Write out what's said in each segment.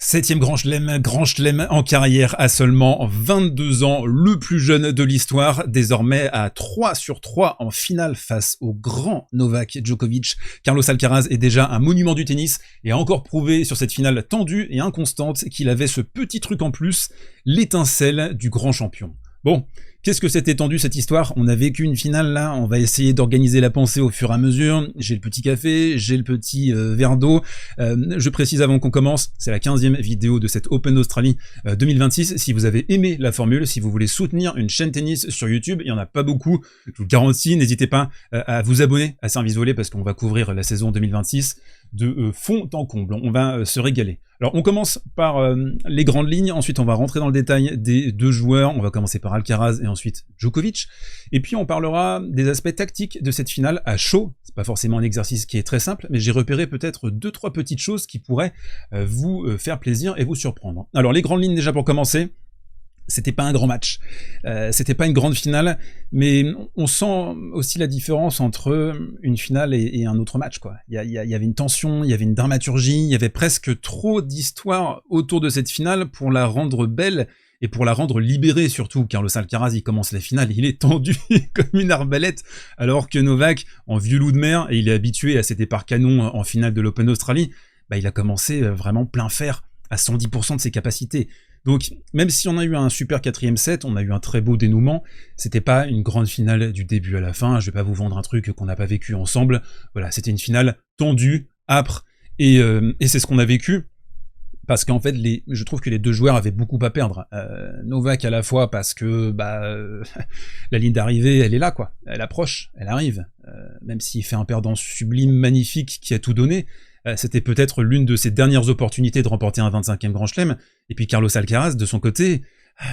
Septième Grand Chelem en carrière à seulement 22 ans, le plus jeune de l'histoire, désormais à 3 sur 3 en finale face au grand Novak Djokovic. Carlos Alcaraz est déjà un monument du tennis et a encore prouvé sur cette finale tendue et inconstante qu'il avait ce petit truc en plus, l'étincelle du grand champion. Bon, qu'est-ce que c'était tendu cette histoire? On a vécu une finale là, on va essayer d'organiser la pensée au fur et à mesure. J'ai le petit café, j'ai le petit verre d'eau. Je précise avant qu'on commence, c'est la 15e vidéo de cette Open d'Australie 2026. Si vous avez aimé la formule, si vous voulez soutenir une chaîne tennis sur YouTube, il n'y en a pas beaucoup, je vous le garantis, n'hésitez pas à vous abonner à Service Volé parce qu'on va couvrir la saison 2026 de fond en comble. On va se régaler. Alors on commence par les grandes lignes, ensuite on va rentrer dans le détail des deux joueurs, on va commencer par Alcaraz et ensuite Djokovic, et puis on parlera des aspects tactiques de cette finale à chaud. C'est pas forcément un exercice qui est très simple, mais j'ai repéré peut-être 2-3 petites choses qui pourraient vous faire plaisir et vous surprendre. Alors les grandes lignes déjà pour commencer. C'était pas un grand match, c'était pas une grande finale, mais on sent aussi la différence entre une finale et un autre match, quoi. Il y avait une tension, il y avait une dramaturgie, il y avait presque trop d'histoire autour de cette finale pour la rendre belle et pour la rendre libérée surtout. Carlos Alcaraz, il commence la finale, il est tendu comme une arbalète, alors que Novak, en vieux loup de mer, et il est habitué à ses départs canons en finale de l'Open d'Australie, bah il a commencé vraiment plein fer, à 110% de ses capacités. Donc, même si on a eu un super 4e set, on a eu un très beau dénouement, c'était pas une grande finale du début à la fin, je vais pas vous vendre un truc qu'on n'a pas vécu ensemble, voilà, c'était une finale tendue, âpre, et c'est ce qu'on a vécu, parce qu'en fait, je trouve que les deux joueurs avaient beaucoup à perdre. Novak à la fois parce que la ligne d'arrivée, elle est là, quoi, elle approche, elle arrive, même s'il fait un perdant sublime, magnifique, qui a tout donné, c'était peut-être l'une de ses dernières opportunités de remporter un 25e Grand Chelem. Et puis Carlos Alcaraz, de son côté,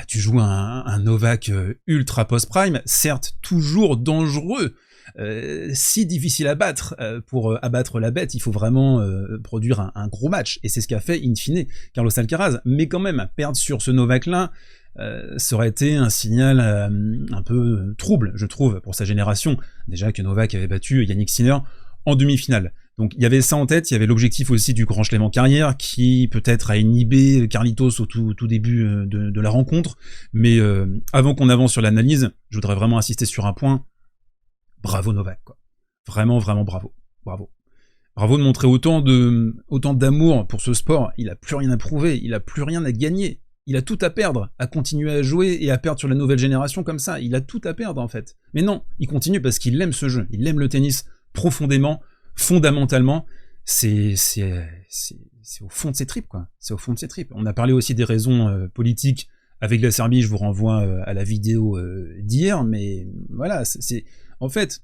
tu joues un Novak ultra post-prime, certes toujours dangereux, si difficile à battre. Pour abattre la bête, il faut vraiment produire un gros match. Et c'est ce qu'a fait, in fine, Carlos Alcaraz. Mais quand même, perdre sur ce Novak-là, ça aurait été un signal un peu trouble, je trouve, pour sa génération. Déjà que Novak avait battu Yannick Sinner en demi-finale. Donc il y avait ça en tête, il y avait l'objectif aussi du Grand Chelem en carrière, qui peut-être a inhibé Carlitos au tout début de la rencontre, mais avant qu'on avance sur l'analyse, je voudrais vraiment insister sur un point, bravo Novak, quoi. Vraiment, vraiment bravo. Bravo. Bravo de montrer autant d'amour pour ce sport, il a plus rien à prouver, il a plus rien à gagner, il a tout à perdre, à continuer à jouer et à perdre sur la nouvelle génération comme ça, il a tout à perdre en fait. Mais non, il continue parce qu'il aime ce jeu, il aime le tennis profondément, fondamentalement, c'est au fond de ses tripes, quoi. C'est au fond de ses tripes. On a parlé aussi des raisons politiques avec la Serbie, je vous renvoie à la vidéo d'hier, mais voilà, en fait,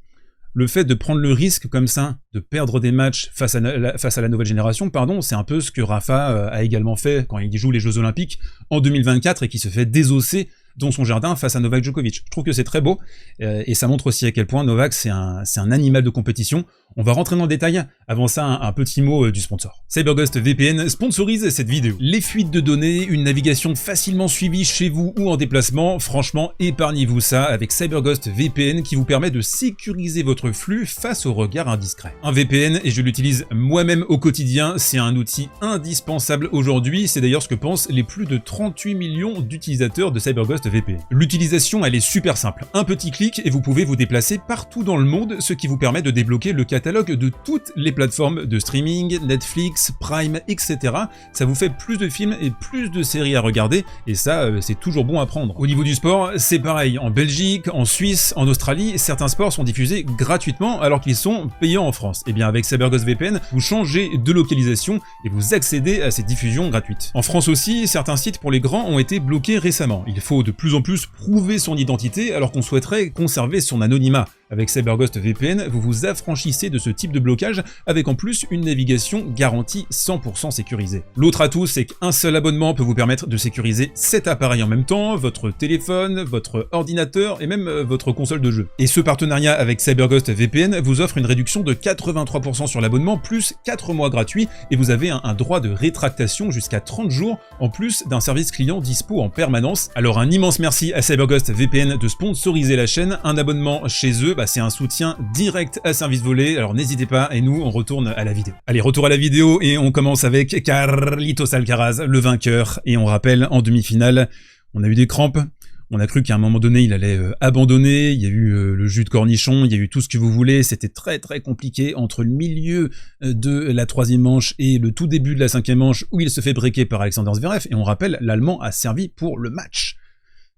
le fait de prendre le risque comme ça, de perdre des matchs face à la nouvelle génération, pardon, c'est un peu ce que Rafa a également fait quand il joue les Jeux Olympiques en 2024 et qui se fait désosser dans son jardin face à Novak Djokovic. Je trouve que c'est très beau, et ça montre aussi à quel point Novak c'est un animal de compétition. On va rentrer dans le détail, avant ça un petit mot du sponsor. CyberGhost VPN sponsorise cette vidéo. Les fuites de données, une navigation facilement suivie chez vous ou en déplacement, franchement épargnez-vous ça avec CyberGhost VPN qui vous permet de sécuriser votre flux face aux regards indiscrets. Un VPN, et je l'utilise moi-même au quotidien, c'est un outil indispensable aujourd'hui, c'est d'ailleurs ce que pensent les plus de 38 millions d'utilisateurs de CyberGhost VPN. L'utilisation elle est super simple, un petit clic et vous pouvez vous déplacer partout dans le monde, ce qui vous permet de débloquer le catalogue de toutes les plateformes de streaming, Netflix, Prime, etc. Ça vous fait plus de films et plus de séries à regarder, et ça, c'est toujours bon à prendre. Au niveau du sport, c'est pareil. En Belgique, en Suisse, en Australie, certains sports sont diffusés gratuitement alors qu'ils sont payants en France. Et bien avec CyberGhost VPN, vous changez de localisation et vous accédez à ces diffusions gratuites. En France aussi, certains sites pour les grands ont été bloqués récemment. Il faut de plus en plus prouver son identité alors qu'on souhaiterait conserver son anonymat. Avec CyberGhost VPN, vous vous affranchissez de ce type de blocage avec en plus une navigation garantie 100% sécurisée. L'autre atout, c'est qu'un seul abonnement peut vous permettre de sécuriser 7 appareils en même temps, votre téléphone, votre ordinateur et même votre console de jeu. Et ce partenariat avec CyberGhost VPN vous offre une réduction de 83% sur l'abonnement plus 4 mois gratuits et vous avez un droit de rétractation jusqu'à 30 jours en plus d'un service client dispo en permanence. Alors un immense merci à CyberGhost VPN de sponsoriser la chaîne, un abonnement chez eux, c'est un soutien direct à Service Volé, alors n'hésitez pas, et nous on retourne à la vidéo. Allez, retour à la vidéo, et on commence avec Carlitos Alcaraz, le vainqueur, et on rappelle, en demi-finale, on a eu des crampes, on a cru qu'à un moment donné il allait abandonner, il y a eu le jus de cornichon, il y a eu tout ce que vous voulez, c'était très très compliqué entre le milieu de la 3e manche et le tout début de la 5e manche où il se fait breaker par Alexander Zverev, et on rappelle, l'Allemand a servi pour le match.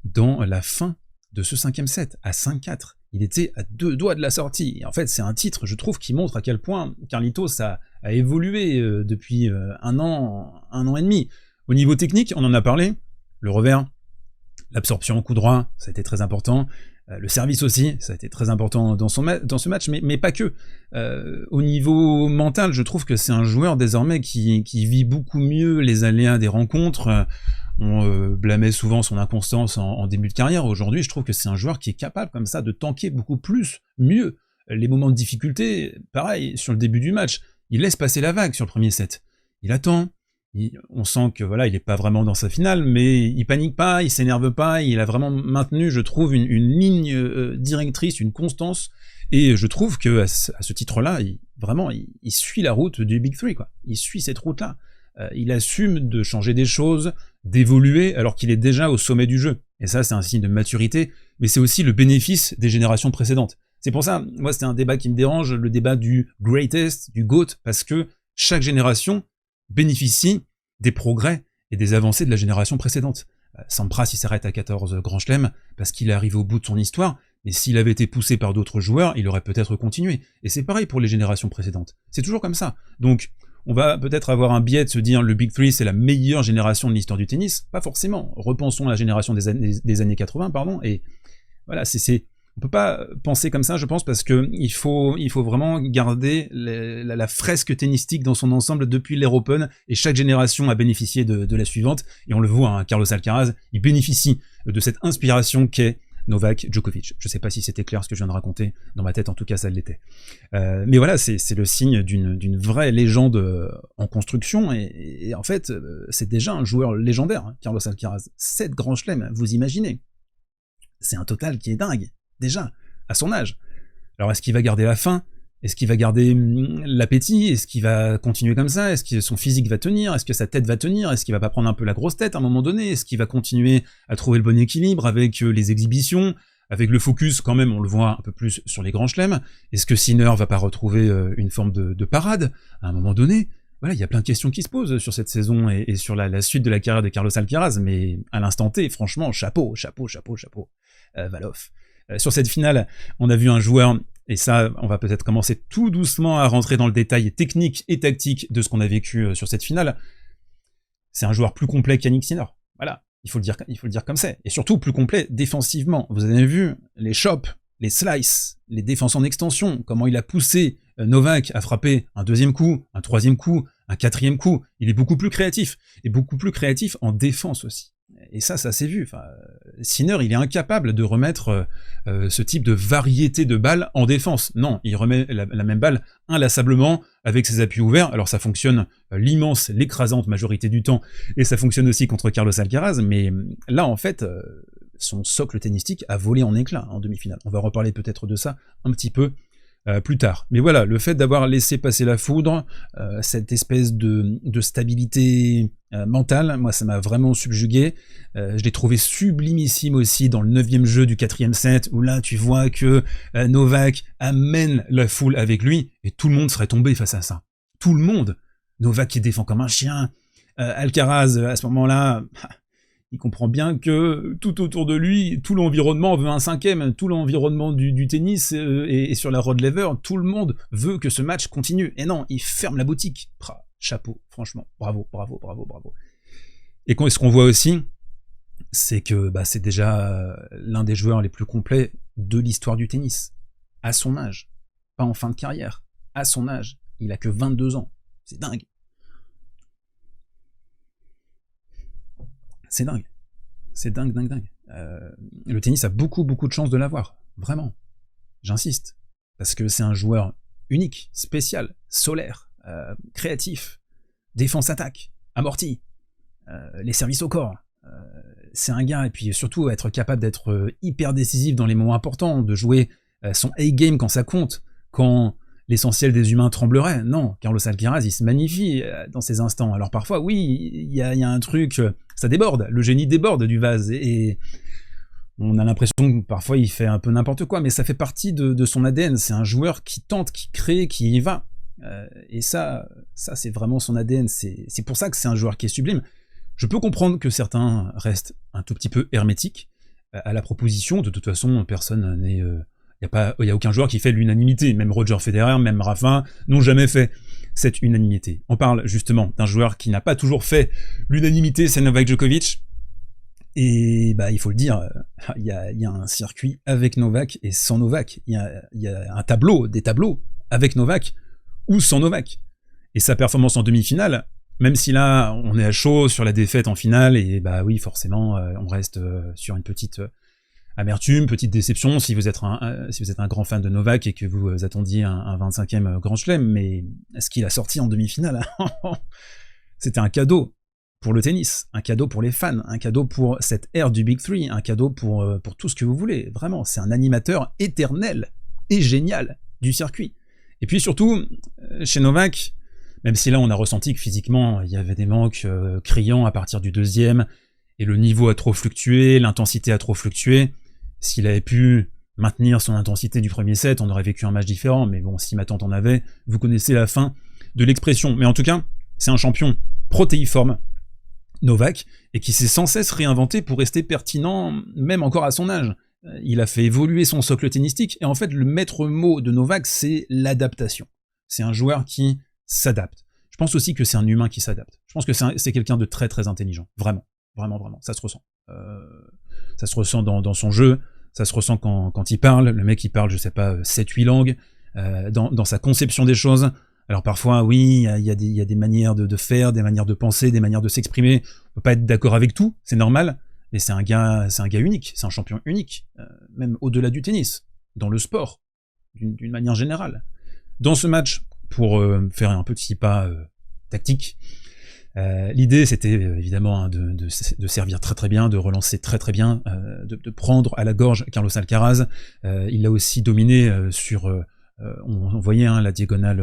Dans la fin de ce 5e set, à 5-4, il était à 2 doigts de la sortie, et en fait c'est un titre, je trouve, qui montre à quel point Carlitos a évolué depuis un an et demi. Au niveau technique, on en a parlé, le revers, l'absorption au coup droit, ça a été très important. Le service aussi, ça a été très important dans ce match, mais pas que. Au niveau mental, je trouve que c'est un joueur désormais qui vit beaucoup mieux les aléas des rencontres. On blâmait souvent son inconstance en début de carrière. Aujourd'hui, je trouve que c'est un joueur qui est capable comme ça de tanker beaucoup mieux les moments de difficulté. Pareil, sur le début du match, il laisse passer la vague sur le premier set. Il attend. On sent que voilà, il n'est pas vraiment dans sa finale, mais il panique pas, il s'énerve pas, il a vraiment maintenu, je trouve, une ligne directrice, une constance, et je trouve que à ce titre-là, il suit la route du Big Three, quoi. Il suit cette route-là. Il assume de changer des choses, d'évoluer, alors qu'il est déjà au sommet du jeu. Et ça, c'est un signe de maturité, mais c'est aussi le bénéfice des générations précédentes. C'est pour ça, moi, c'est un débat qui me dérange, le débat du greatest, du GOAT, parce que chaque génération bénéficie des progrès et des avancées de la génération précédente. Sampras, il s'arrête à 14 grands chelems parce qu'il est arrivé au bout de son histoire, mais s'il avait été poussé par d'autres joueurs, il aurait peut-être continué. Et c'est pareil pour les générations précédentes. C'est toujours comme ça. Donc, on va peut-être avoir un biais de se dire le Big Three, c'est la meilleure génération de l'histoire du tennis. Pas forcément. Repensons à la génération des années 80, pardon, et voilà, on peut pas penser comme ça, je pense, parce que il faut vraiment garder la fresque tennistique dans son ensemble depuis l'ère Open, et chaque génération a bénéficié de la suivante, et on le voit, hein, Carlos Alcaraz, il bénéficie de cette inspiration qu'est Novak Djokovic. Je sais pas si c'était clair ce que je viens de raconter, dans ma tête en tout cas ça l'était. Mais voilà, c'est le signe d'une vraie légende en construction, et en fait, c'est déjà un joueur légendaire, hein, Carlos Alcaraz. 7 grands chelems, vous imaginez. C'est un total qui est dingue. Déjà, à son âge. Alors est-ce qu'il va garder la faim? Est-ce qu'il va garder l'appétit? Est-ce qu'il va continuer comme ça? Est-ce que son physique va tenir? Est-ce que sa tête va tenir? Est-ce qu'il va pas prendre un peu la grosse tête à un moment donné? Est-ce qu'il va continuer à trouver le bon équilibre avec les exhibitions, avec le focus quand même, on le voit un peu plus sur les grands chelems? Est-ce que Sinner va pas retrouver une forme de parade à un moment donné? Voilà, il y a plein de questions qui se posent sur cette saison et sur la suite de la carrière de Carlos Alcaraz, mais à l'instant T, franchement, chapeau, Valoff. Sur cette finale, on a vu un joueur, et ça, on va peut-être commencer tout doucement à rentrer dans le détail technique et tactique de ce qu'on a vécu sur cette finale. C'est un joueur plus complet qu'Yannick Sinner. Voilà, il faut le dire comme c'est. Et surtout plus complet défensivement. Vous avez vu les chops, les slices, les défenses en extension, comment il a poussé Novak à frapper un 2e coup, un 3e coup, un 4e coup. Il est beaucoup plus créatif, et beaucoup plus créatif en défense aussi. Et ça s'est vu. Enfin, Sinner, il est incapable de remettre ce type de variété de balles en défense. Non, il remet la même balle inlassablement avec ses appuis ouverts. Alors ça fonctionne l'écrasante majorité du temps, et ça fonctionne aussi contre Carlos Alcaraz, mais là, en fait, son socle tennistique a volé en éclats en demi-finale. On va reparler peut-être de ça un petit peu plus tard. Mais voilà, le fait d'avoir laissé passer la foudre, cette espèce de stabilité mentale, moi ça m'a vraiment subjugué. Je l'ai trouvé sublimissime aussi dans le 9e jeu du 4e set, où là tu vois que Novak amène la foule avec lui, et tout le monde serait tombé face à ça. Tout le monde. Novak qui défend comme un chien, Alcaraz à ce moment-là, il comprend bien que tout autour de lui, tout l'environnement veut un 5e, tout l'environnement du tennis et sur la Rod Laver, tout le monde veut que ce match continue. Et non, il ferme la boutique. Chapeau, franchement, bravo. Et ce qu'on voit aussi, c'est que c'est déjà l'un des joueurs les plus complets de l'histoire du tennis. À son âge, pas en fin de carrière, à son âge, il a que 22 ans. C'est dingue. C'est dingue. C'est dingue. Le tennis a beaucoup de chance de l'avoir. Vraiment. J'insiste. Parce que c'est un joueur unique, spécial, solaire, créatif, défense-attaque, amorti, les services au corps. C'est un gars, et puis surtout être capable d'être hyper décisif dans les moments importants, de jouer son A-game quand ça compte, quand l'essentiel des humains tremblerait. Non, Carlos Alcaraz, il se magnifie dans ces instants. Alors parfois, oui, il y a un truc, ça déborde, le génie déborde du vase, et on a l'impression que parfois il fait un peu n'importe quoi, mais ça fait partie de son ADN. C'est un joueur qui tente, qui crée, qui y va. Et ça c'est vraiment son ADN. C'est pour ça que c'est un joueur qui est sublime. Je peux comprendre que certains restent un tout petit peu hermétiques à la proposition. De toute façon, personne n'est... Il n'y a aucun joueur qui fait l'unanimité. Même Roger Federer, même Rafa n'ont jamais fait cette unanimité. On parle justement d'un joueur qui n'a pas toujours fait l'unanimité, c'est Novak Djokovic. Et bah, il faut le dire, il y a un circuit avec Novak et sans Novak. Il y a un tableau, des tableaux avec Novak ou sans Novak. Et sa performance en demi-finale, même si là, on est à chaud sur la défaite en finale, et bah oui, forcément, on reste sur une petite amertume, petite déception, si vous êtes un grand fan de Novak et que vous attendiez un 25e Grand Chelem, mais ce qu'il a sorti en demi-finale, c'était un cadeau pour le tennis, un cadeau pour les fans, un cadeau pour cette ère du Big Three, un cadeau pour tout ce que vous voulez. Vraiment, c'est un animateur éternel et génial du circuit. Et puis surtout, chez Novak, même si là on a ressenti que physiquement il y avait des manques criants à partir du deuxième, et le niveau a trop fluctué, l'intensité a trop fluctué, s'il avait pu maintenir son intensité du premier set, on aurait vécu un match différent, mais bon, si ma tante en avait, vous connaissez la fin de l'expression. Mais en tout cas, c'est un champion protéiforme, Novak, et qui s'est sans cesse réinventé pour rester pertinent, même encore à son âge. Il a fait évoluer son socle tennistique, et en fait, le maître mot de Novak, c'est l'adaptation. C'est un joueur qui s'adapte. Je pense aussi que c'est un humain qui s'adapte. Je pense que c'est quelqu'un de très très intelligent. Vraiment, vraiment, vraiment. Ça se ressent. Ça se ressent dans son jeu, ça se ressent quand il parle. Le mec, il parle, je sais pas, 7-8 langues, dans sa conception des choses. Alors parfois, oui, il y a des manières de faire, des manières de penser, des manières de s'exprimer. On peut pas être d'accord avec tout, c'est normal, mais c'est un gars unique, c'est un champion unique, même au-delà du tennis, dans le sport, d'une manière générale. Dans ce match, pour faire un petit pas tactique, l'idée c'était évidemment de servir très très bien, de relancer très très bien, de prendre à la gorge Carlos Alcaraz. Il l'a aussi dominé sur... on voyait la diagonale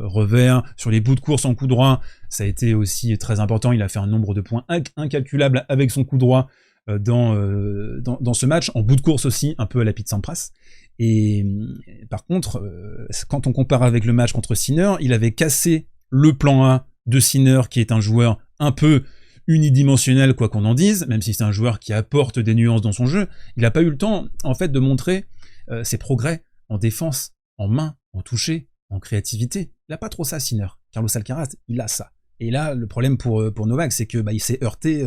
revers, sur les bouts de course en coup droit, ça a été aussi très important. Il a fait un nombre de points incalculable avec son coup droit dans ce match, en bout de course aussi, un peu à la Pete Sampras. Et par contre, quand on compare avec le match contre Sinner, il avait cassé le plan A de Sinner, qui est un joueur un peu unidimensionnel, quoi qu'on en dise, même si c'est un joueur qui apporte des nuances dans son jeu. Il n'a pas eu le temps, en fait, de montrer ses progrès en défense, en main, en toucher, en créativité. Il n'a pas trop ça, Sinner. Carlos Alcaraz, il a ça. Et là, le problème pour Novak, c'est que il s'est heurté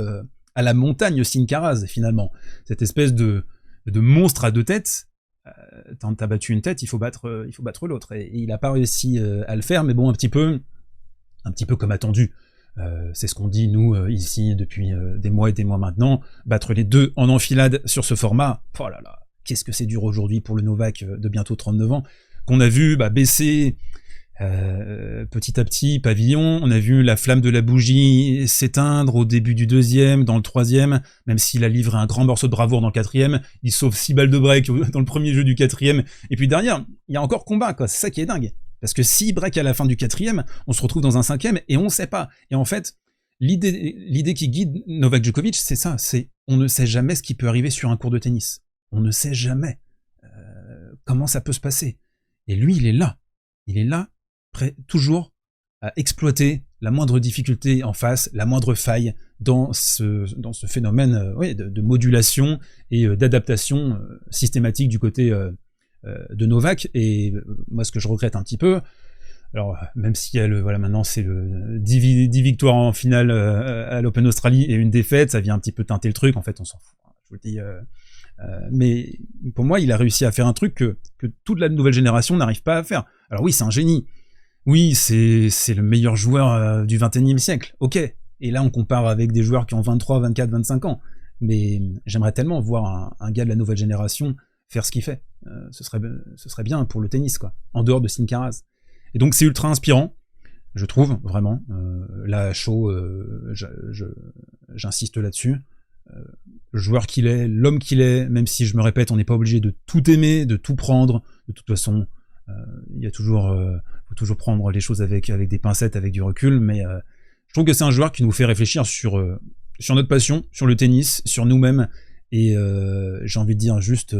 à la montagne Sincaraz, finalement. Cette espèce de monstre à deux têtes. T'as battu une tête, il faut battre l'autre. Et il n'a pas réussi à le faire, mais bon, un petit peu comme attendu. C'est ce qu'on dit, nous, ici, depuis des mois et des mois maintenant. Battre les deux en enfilade sur ce format, oh là là, qu'est-ce que c'est dur aujourd'hui pour le Novak de bientôt 39 ans, qu'on a vu baisser petit à petit pavillon. On a vu la flamme de la bougie s'éteindre au début du deuxième, dans le troisième, même s'il a livré un grand morceau de bravoure dans le quatrième, il sauve 6 balles de break dans le premier jeu du quatrième, et puis derrière, il y a encore combat, quoi. C'est ça qui est dingue. Parce que s'il break à la fin du quatrième, on se retrouve dans un cinquième et on sait pas. Et en fait, l'idée qui guide Novak Djokovic, c'est ça, c'est on ne sait jamais ce qui peut arriver sur un court de tennis. On ne sait jamais comment ça peut se passer. Et lui, il est là, prêt toujours à exploiter la moindre difficulté en face, la moindre faille dans ce phénomène de modulation et d'adaptation systématique du côté de Novak. Et moi, ce que je regrette un petit peu, alors même si maintenant c'est 10 victoires en finale à l'Open Australie et une défaite, ça vient un petit peu teinter le truc, en fait on s'en fout, je vous le dis, mais pour moi il a réussi à faire un truc que toute la nouvelle génération n'arrive pas à faire. Alors oui, c'est un génie, oui, c'est le meilleur joueur du 21e siècle, ok, et là on compare avec des joueurs qui ont 23, 24, 25 ans, mais j'aimerais tellement voir un gars de la nouvelle génération faire ce qu'il fait. Ce serait bien pour le tennis, quoi, en dehors de Sincaraz. Et donc c'est ultra inspirant, je trouve, vraiment. Là, chaud, j'insiste là-dessus. Le joueur qu'il est, l'homme qu'il est, même si je me répète, on n'est pas obligé de tout aimer, de tout prendre, De toute façon, il y a toujours, faut toujours prendre les choses avec des pincettes, avec du recul, mais je trouve que c'est un joueur qui nous fait réfléchir sur notre passion, sur le tennis, sur nous-mêmes, et j'ai envie de dire juste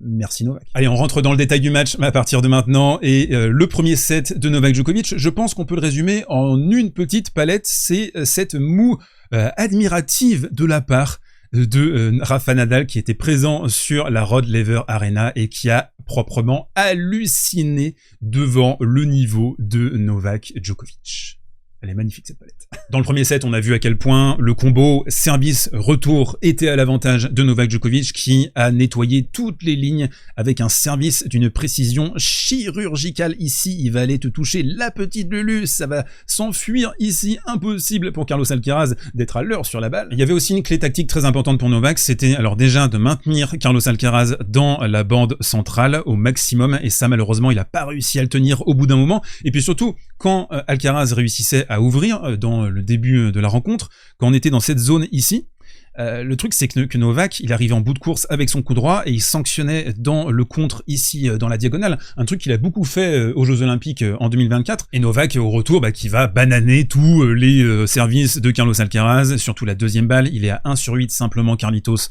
merci Novak. Allez, on rentre dans le détail du match à partir de maintenant, et le premier set de Novak Djokovic, je pense qu'on peut le résumer en une petite palette, c'est cette moue admirative de la part de Rafa Nadal qui était présent sur la Rod Laver Arena et qui a proprement halluciné devant le niveau de Novak Djokovic. Elle est magnifique cette palette. Dans le premier set, on a vu à quel point le combo service-retour était à l'avantage de Novak Djokovic qui a nettoyé toutes les lignes avec un service d'une précision chirurgicale. Ici, il va aller te toucher la petite Lulu, ça va s'enfuir ici, impossible pour Carlos Alcaraz d'être à l'heure sur la balle. Il y avait aussi une clé tactique très importante pour Novak, c'était alors déjà de maintenir Carlos Alcaraz dans la bande centrale au maximum, et ça malheureusement il a pas réussi à le tenir au bout d'un moment, et puis surtout quand Alcaraz réussissait à ouvrir dans le début de la rencontre, quand on était dans cette zone ici, le truc c'est que Novak, il arrivait en bout de course avec son coup droit et il sanctionnait dans le contre ici dans la diagonale, un truc qu'il a beaucoup fait aux Jeux Olympiques en 2024, et Novak au retour qui va bananer tous les services de Carlos Alcaraz, surtout la deuxième balle, il est à 1/8 simplement Carlitos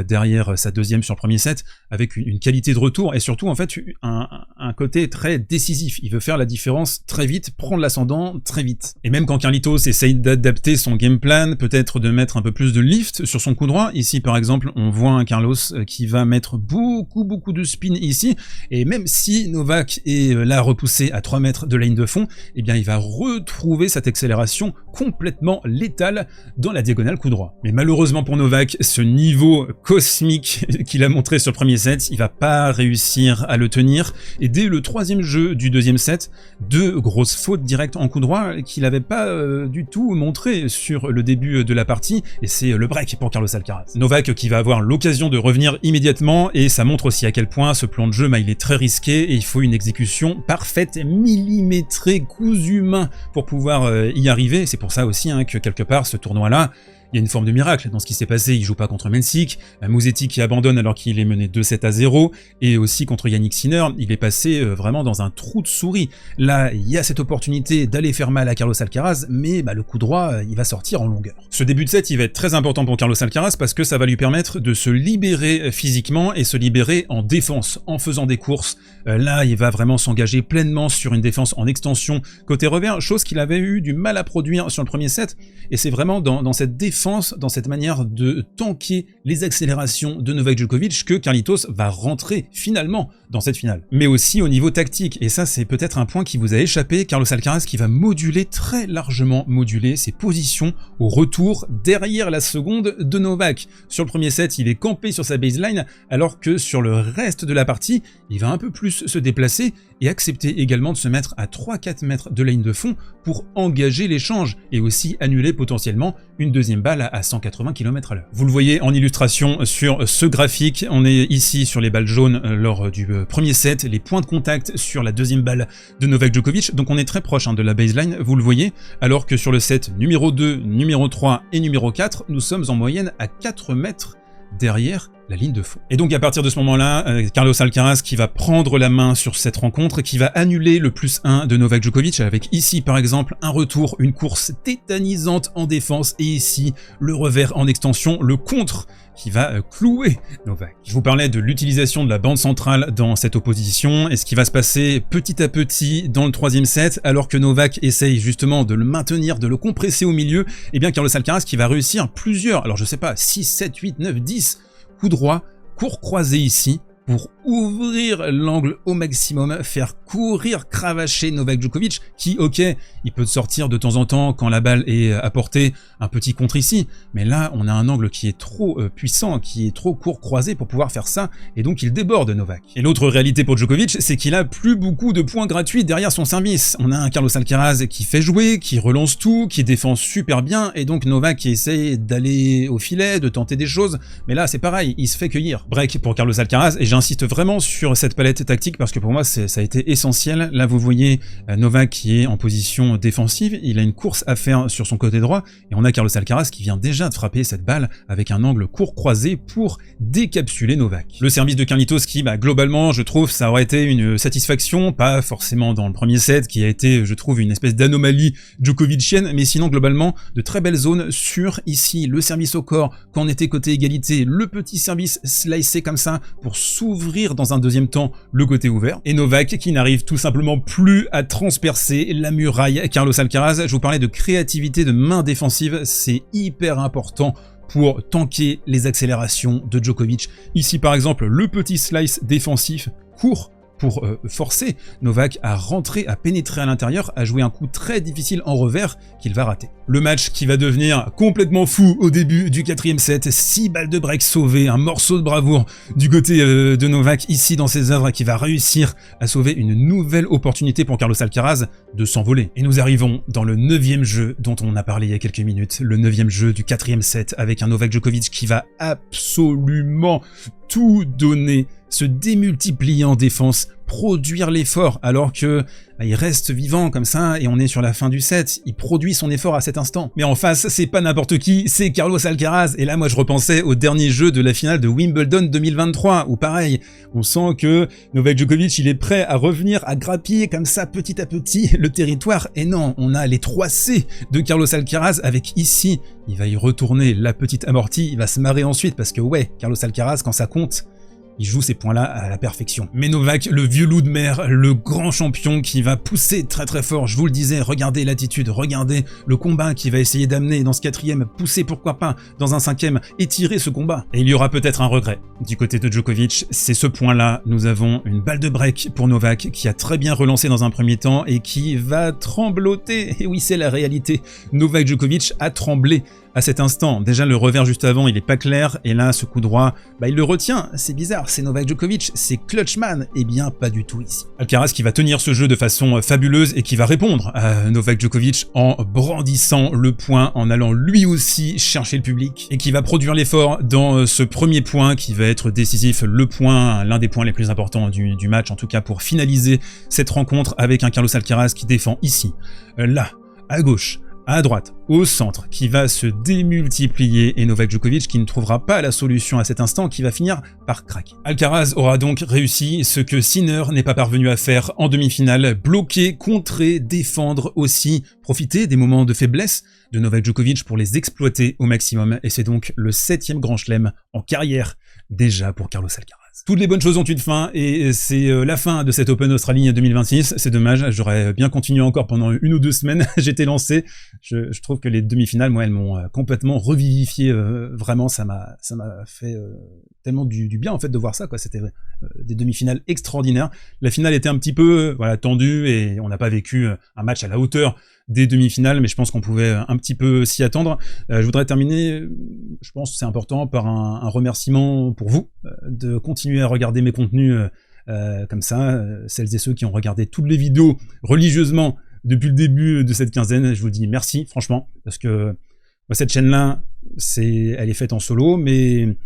derrière sa deuxième sur le premier set, avec une qualité de retour et surtout en fait un côté très décisif. Il veut faire la différence très vite, prendre l'ascendant très vite. Et même quand Carlitos essaye d'adapter son game plan, peut-être de mettre un peu plus de lift sur son coup droit, ici par exemple on voit un Carlos qui va mettre beaucoup de spin ici, et même si Novak est là repoussé à 3 mètres de la ligne de fond, eh bien il va retrouver cette accélération complètement létale dans la diagonale coup droit. Mais malheureusement pour Novak, ce niveau cosmique qu'il a montré sur le premier set, il va pas réussir à le tenir, et dès le troisième jeu du deuxième set, 2 grosses fautes directes en coup droit qu'il avait pas du tout montré sur le début de la partie, et c'est le break pour Carlos Alcaraz. Novak qui va avoir l'occasion de revenir immédiatement, et ça montre aussi à quel point ce plan de jeu il est très risqué, et il faut une exécution parfaite, millimétrée, cousu main pour pouvoir y arriver. C'est pour ça aussi que quelque part ce tournoi là, il y a une forme de miracle dans ce qui s'est passé. Il joue pas contre Mensik, Musetti qui abandonne alors qu'il est mené 2-7-0, et aussi contre Yannick Sinner, il est passé vraiment dans un trou de souris. Là, il y a cette opportunité d'aller faire mal à Carlos Alcaraz, mais le coup droit, il va sortir en longueur. Ce début de set, il va être très important pour Carlos Alcaraz parce que ça va lui permettre de se libérer physiquement et se libérer en défense, en faisant des courses. Là, il va vraiment s'engager pleinement sur une défense en extension côté revers, chose qu'il avait eu du mal à produire sur le premier set, et c'est vraiment dans cette défense, dans cette manière de tanker les accélérations de Novak Djokovic que Carlitos va rentrer finalement dans cette finale. Mais aussi au niveau tactique, et ça c'est peut-être un point qui vous a échappé, Carlos Alcaraz qui va moduler, très largement moduler ses positions au retour derrière la seconde de Novak. Sur le premier set, il est campé sur sa baseline, alors que sur le reste de la partie, il va un peu plus se déplacer et accepter également de se mettre à 3-4 mètres de la ligne de fond pour engager l'échange et aussi annuler potentiellement une deuxième balle à 180 km/h. Vous le voyez en illustration sur ce graphique, on est ici sur les balles jaunes lors du premier set, les points de contact sur la deuxième balle de Novak Djokovic, donc on est très proche de la baseline, vous le voyez, alors que sur le set numéro 2, numéro 3 et numéro 4, nous sommes en moyenne à 4 mètres derrière la ligne de fond. Et donc à partir de ce moment-là, Carlos Alcaraz qui va prendre la main sur cette rencontre, qui va annuler le +1 de Novak Djokovic, avec ici par exemple un retour, une course tétanisante en défense, et ici le revers en extension, le contre qui va clouer Novak. Je vous parlais de l'utilisation de la bande centrale dans cette opposition, et ce qui va se passer petit à petit dans le troisième set, alors que Novak essaye justement de le maintenir, de le compresser au milieu, et bien Carlos Alcaraz qui va réussir plusieurs, alors je sais pas, 6, 7, 8, 9, 10 coup droit, court croisé ici, pour ouvrir l'angle au maximum, faire courir, cravacher Novak Djokovic, qui, ok, il peut sortir de temps en temps quand la balle est apportée, un petit contre ici, mais là, on a un angle qui est trop puissant, qui est trop court croisé pour pouvoir faire ça, et donc il déborde Novak. Et l'autre réalité pour Djokovic, c'est qu'il a plus beaucoup de points gratuits derrière son service. On a un Carlos Alcaraz qui fait jouer, qui relance tout, qui défend super bien, et donc Novak qui essaye d'aller au filet, de tenter des choses, mais là, c'est pareil, il se fait cueillir. Break pour Carlos Alcaraz, et j'insiste vraiment sur cette palette tactique parce que pour moi, ça a été essentiel. Là, vous voyez Novak qui est en position défensive. Il a une course à faire sur son côté droit. Et on a Carlos Alcaraz qui vient déjà de frapper cette balle avec un angle court croisé pour décapsuler Novak. Le service de Carlitos qui, globalement, je trouve, ça aurait été une satisfaction. Pas forcément dans le premier set qui a été, je trouve, une espèce d'anomalie djokovicienne. Mais sinon, globalement, de très belles zones sur, ici, le service au corps, quand on était côté égalité, le petit service slicé comme ça pour s'ouvrir dans un deuxième temps le côté ouvert. Et Novak qui n'arrive tout simplement plus à transpercer la muraille. Carlos Alcaraz, je vous parlais de créativité de main défensive, c'est hyper important pour tanker les accélérations de Djokovic. Ici par exemple, le petit slice défensif court pour forcer Novak à rentrer, à pénétrer à l'intérieur, à jouer un coup très difficile en revers qu'il va rater. Le match qui va devenir complètement fou au début du 4e set, 6 balles de break sauvées, un morceau de bravoure du côté de Novak ici dans ses œuvres qui va réussir à sauver une nouvelle opportunité pour Carlos Alcaraz de s'envoler. Et nous arrivons dans le 9e jeu dont on a parlé il y a quelques minutes, le 9e jeu du 4e set avec un Novak Djokovic qui va absolument tout donner, se démultiplier en défense, produire l'effort alors que il reste vivant comme ça et on est sur la fin du set, il produit son effort à cet instant. Mais en face, c'est pas n'importe qui, c'est Carlos Alcaraz. Et là, moi, je repensais au dernier jeu de la finale de Wimbledon 2023, où pareil, on sent que Novak Djokovic, il est prêt à revenir, à grappiller comme ça, petit à petit, le territoire. Et non, on a les 3 C de Carlos Alcaraz avec ici, il va y retourner la petite amortie, il va se marrer ensuite parce que ouais, Carlos Alcaraz, quand ça compte, il joue ces points-là à la perfection. Mais Novak, le vieux loup de mer, le grand champion qui va pousser très très fort, je vous le disais, regardez l'attitude, regardez le combat qu'il va essayer d'amener dans ce 4e, pousser pourquoi pas dans un 5e, étirer ce combat. Et il y aura peut-être un regret du côté de Djokovic, c'est ce point-là, nous avons une balle de break pour Novak qui a très bien relancé dans un premier temps et qui va trembloter. Et oui, c'est la réalité, Novak Djokovic a tremblé à cet instant. Déjà le revers juste avant, il est pas clair, et là ce coup droit, il le retient, c'est bizarre, c'est Novak Djokovic, c'est Clutchman, eh bien pas du tout ici. Alcaraz qui va tenir ce jeu de façon fabuleuse et qui va répondre à Novak Djokovic en brandissant le point, en allant lui aussi chercher le public, et qui va produire l'effort dans ce premier point qui va être décisif, le point, l'un des points les plus importants du match, en tout cas pour finaliser cette rencontre avec un Carlos Alcaraz qui défend ici, là, à gauche, à droite, au centre, qui va se démultiplier et Novak Djokovic qui ne trouvera pas la solution à cet instant, qui va finir par craquer. Alcaraz aura donc réussi ce que Sinner n'est pas parvenu à faire en demi-finale, bloquer, contrer, défendre aussi, profiter des moments de faiblesse de Novak Djokovic pour les exploiter au maximum, et c'est donc le 7e grand chelem en carrière déjà pour Carlos Alcaraz. Toutes les bonnes choses ont une fin, et c'est la fin de cette Open Australie 2026, c'est dommage, j'aurais bien continué encore pendant 1 ou 2 semaines, j'étais lancé, je trouve que les demi-finales, moi, elles m'ont complètement revivifié, vraiment, ça m'a fait tellement du bien en fait de voir ça, quoi. C'était des demi-finales extraordinaires, la finale était un petit peu tendue, et on n'a pas vécu un match à la hauteur des demi-finales, mais je pense qu'on pouvait un petit peu s'y attendre. Je voudrais terminer, je pense que c'est important, par un remerciement pour vous, de continuer à regarder mes contenus comme ça, celles et ceux qui ont regardé toutes les vidéos religieusement depuis le début de cette quinzaine, je vous dis merci, franchement, parce que moi, cette chaîne-là, elle est faite en solo, mais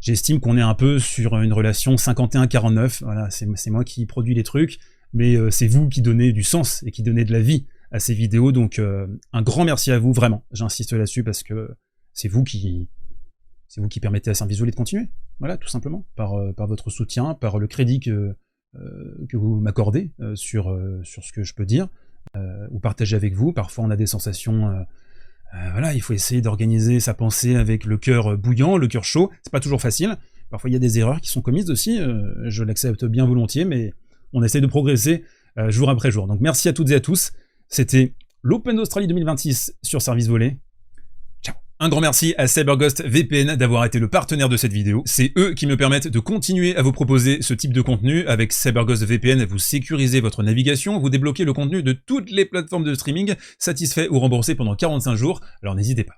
j'estime qu'on est un peu sur une relation 51-49, voilà, c'est moi qui produis les trucs, mais c'est vous qui donnez du sens et qui donnez de la vie à ces vidéos, donc un grand merci à vous, vraiment, j'insiste là-dessus parce que c'est vous qui permettez à Service Volé de continuer, voilà, tout simplement, par votre soutien, par le crédit que vous m'accordez sur ce que je peux dire, ou partager avec vous. Parfois on a des sensations, voilà, il faut essayer d'organiser sa pensée avec le cœur bouillant, le cœur chaud, c'est pas toujours facile, parfois il y a des erreurs qui sont commises aussi, je l'accepte bien volontiers, mais on essaie de progresser jour après jour. Donc merci à toutes et à tous, c'était l'Open d'Australie 2026 sur Service Volé. Ciao. Un grand merci à CyberGhost VPN d'avoir été le partenaire de cette vidéo. C'est eux qui me permettent de continuer à vous proposer ce type de contenu. Avec CyberGhost VPN, vous sécurisez votre navigation, vous débloquez le contenu de toutes les plateformes de streaming, satisfait ou remboursé pendant 45 jours, alors n'hésitez pas.